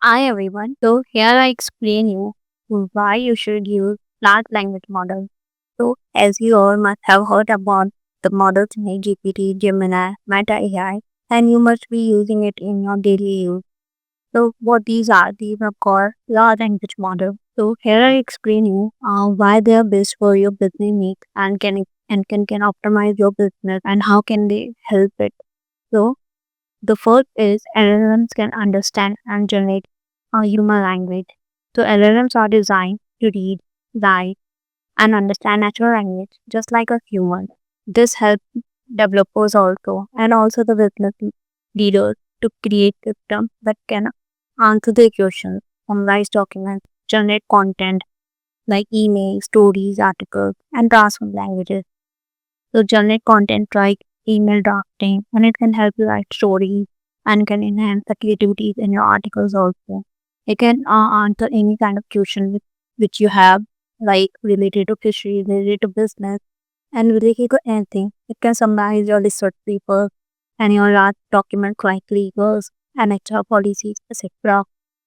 Hi everyone. So here I explain you why you should use large language models. So as you all must have heard about the models like GPT, Gemini, Meta AI, and you must be using it in your daily use. So what these are? These are called large language models. So here I explain you why they are best for your business needs and can optimize your business and how can they help it. So the first is LLMs can understand and generate a human language. So LLMs are designed to read, write, and understand natural language just like a human. This helps developers also and also the business leaders to create systems that can answer their questions, summarize documents, generate content like emails, stories, articles, and transform languages. So generate content like email drafting, and it can help you write stories and can enhance the creativity in your articles also. It can answer any kind of question which you have, like related to history, related to business, and related to anything. It can summarize your research paper and your large document like legals and HR policies, etc.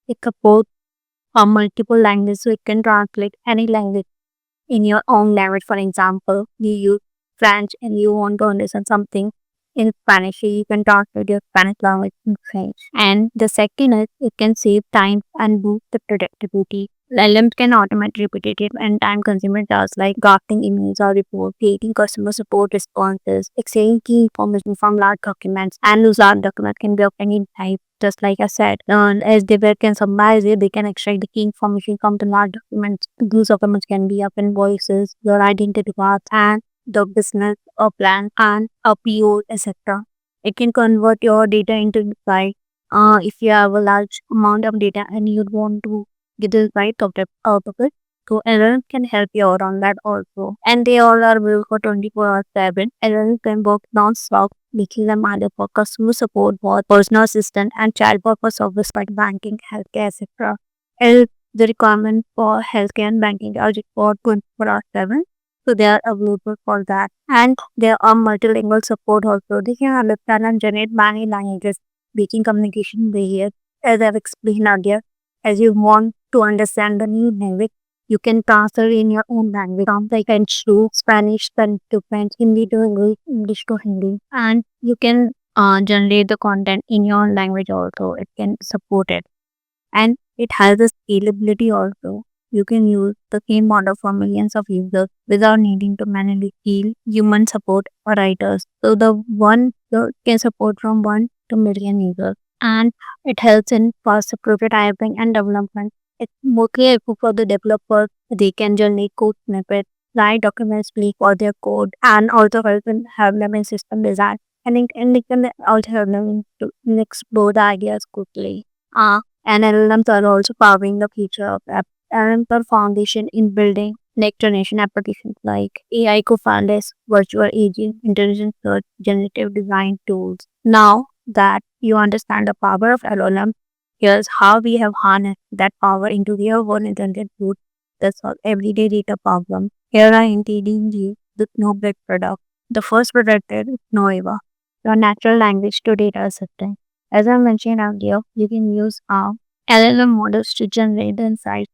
It supports multiple languages, so it can translate any language in your own language. For example, you use French and you want to understand something in Spanish, so you can translate your Spanish language in French. And the second is it can save time and boost the productivity. LLMs can automate repetitive and time-consuming tasks like drafting emails or reports, creating customer support responses, extracting key information from large documents, and those large documents can be of any type. Just like I said, as they can summarize it, they can extract the key information from the large documents. Those documents can be up invoices, your identity cards, and the business or plan and a PO, etc. It can convert your data into insight. If you have a large amount of data and you want to get the right out of it, so LLM can help you out on that also. And they all are built for 24 hours 7. LLM can work non-stop, making them either for customer support, bot, personal assistant, and chatbot for service like banking, healthcare, etc. The requirement for healthcare and banking are for 24 hours 7. So they are available for that. And there are multilingual support also. They can understand and generate many languages, making communication easier. As I've explained earlier, as you want to understand the new language, you can transfer in your own language. Like French to Spanish, Spanish to French, Hindi to English, English to Hindi. And you can generate the content in your own language also. It can support it. And it has a scalability also. You can use the same model for millions of users without needing to manually scale human support or writers. So can support from 1 to million users. And it helps in faster prototyping and development. It's mostly helpful for the developers. They can generate code snippets, write documents, speak for their code, and also help them in system design. And it can also help them to explore the ideas quickly. And LLMs are also powering the future of apps. LLMs are foundation in building next generation applications like AI co-founders, virtual agent, intelligent search, generative design tools. Now that you understand the power of LLM, here's how we have harnessed that power into real world intelligent tools that solve everyday data problems. Here are intelligent the Snowflake product. The first product is Noeva, your natural language to data assistant. As I mentioned earlier, you can use LLM models to generate the insights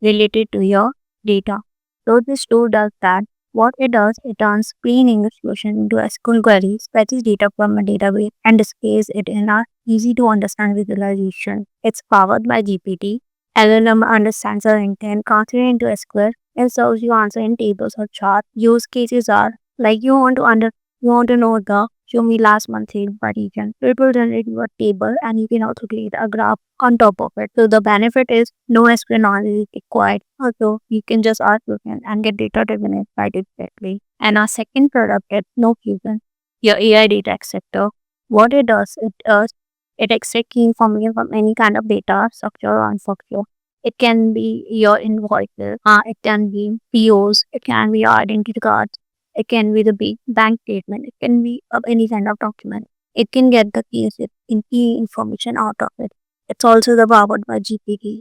related to your data. So this tool does that. What it does, it turns plain English question into a SQL query, fetches data from a database, and displays it in a easy to understand visualization. It's powered by GPT. LLM understands the intent, converts it into SQL, and serves you answer in tables or charts. Use cases are like you want to know the show me last month's sales by region. So it will generate your table and you can also create a graph on top of it. So the benefit is no SQL knowledge is required. Also, you can just ask questions and get data driven insight directly. And our second product is No Fusion, your AI data extractor. What it extracts key information from any kind of data, structure or unstructured. It can be your invoices, it can be POs, it can be your identity cards, it can be the bank statement. It can be of any kind of document. It can get the key information out of it. It's also the powered by GPT.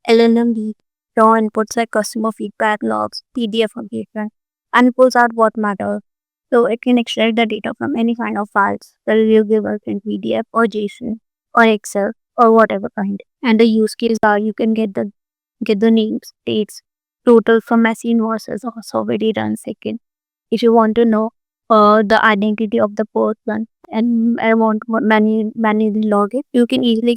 LLM raw inputs like customer feedback logs, PDF updates, and pulls out what matters. So it can extract the data from any kind of files that will give us in PDF or JSON or Excel. or whatever kind. And the use case are you can get the names, dates, total from machine invoices also very done second. If you want to know the identity of the person and I want many login, you can easily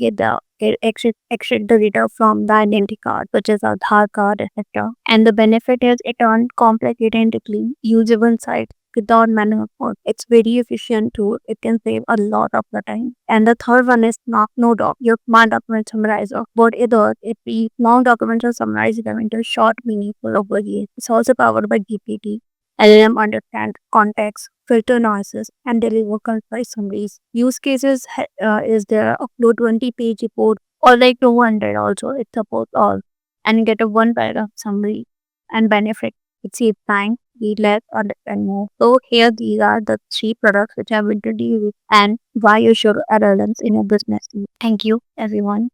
extract the data from the identity card, such as Aadhaar card, etc. And the benefit is it on complicated and clean, usable site without manual effort. It's very efficient tool. It can save a lot of the time. And the third one is NoDoc, your smart document summarizer. What it does, it reads long documents and summarizes them into short, meaningful overviews. It's also powered by GPT. LLM understand context, filter noises, and deliver concise summaries. Use cases is there upload 20-page report or like 200 also. It supports all and get a one paragraph summary and benefit. It saves time, read less, understand more. So here these are the three products which I've introduced and why you should LLMs in your business. Thank you everyone.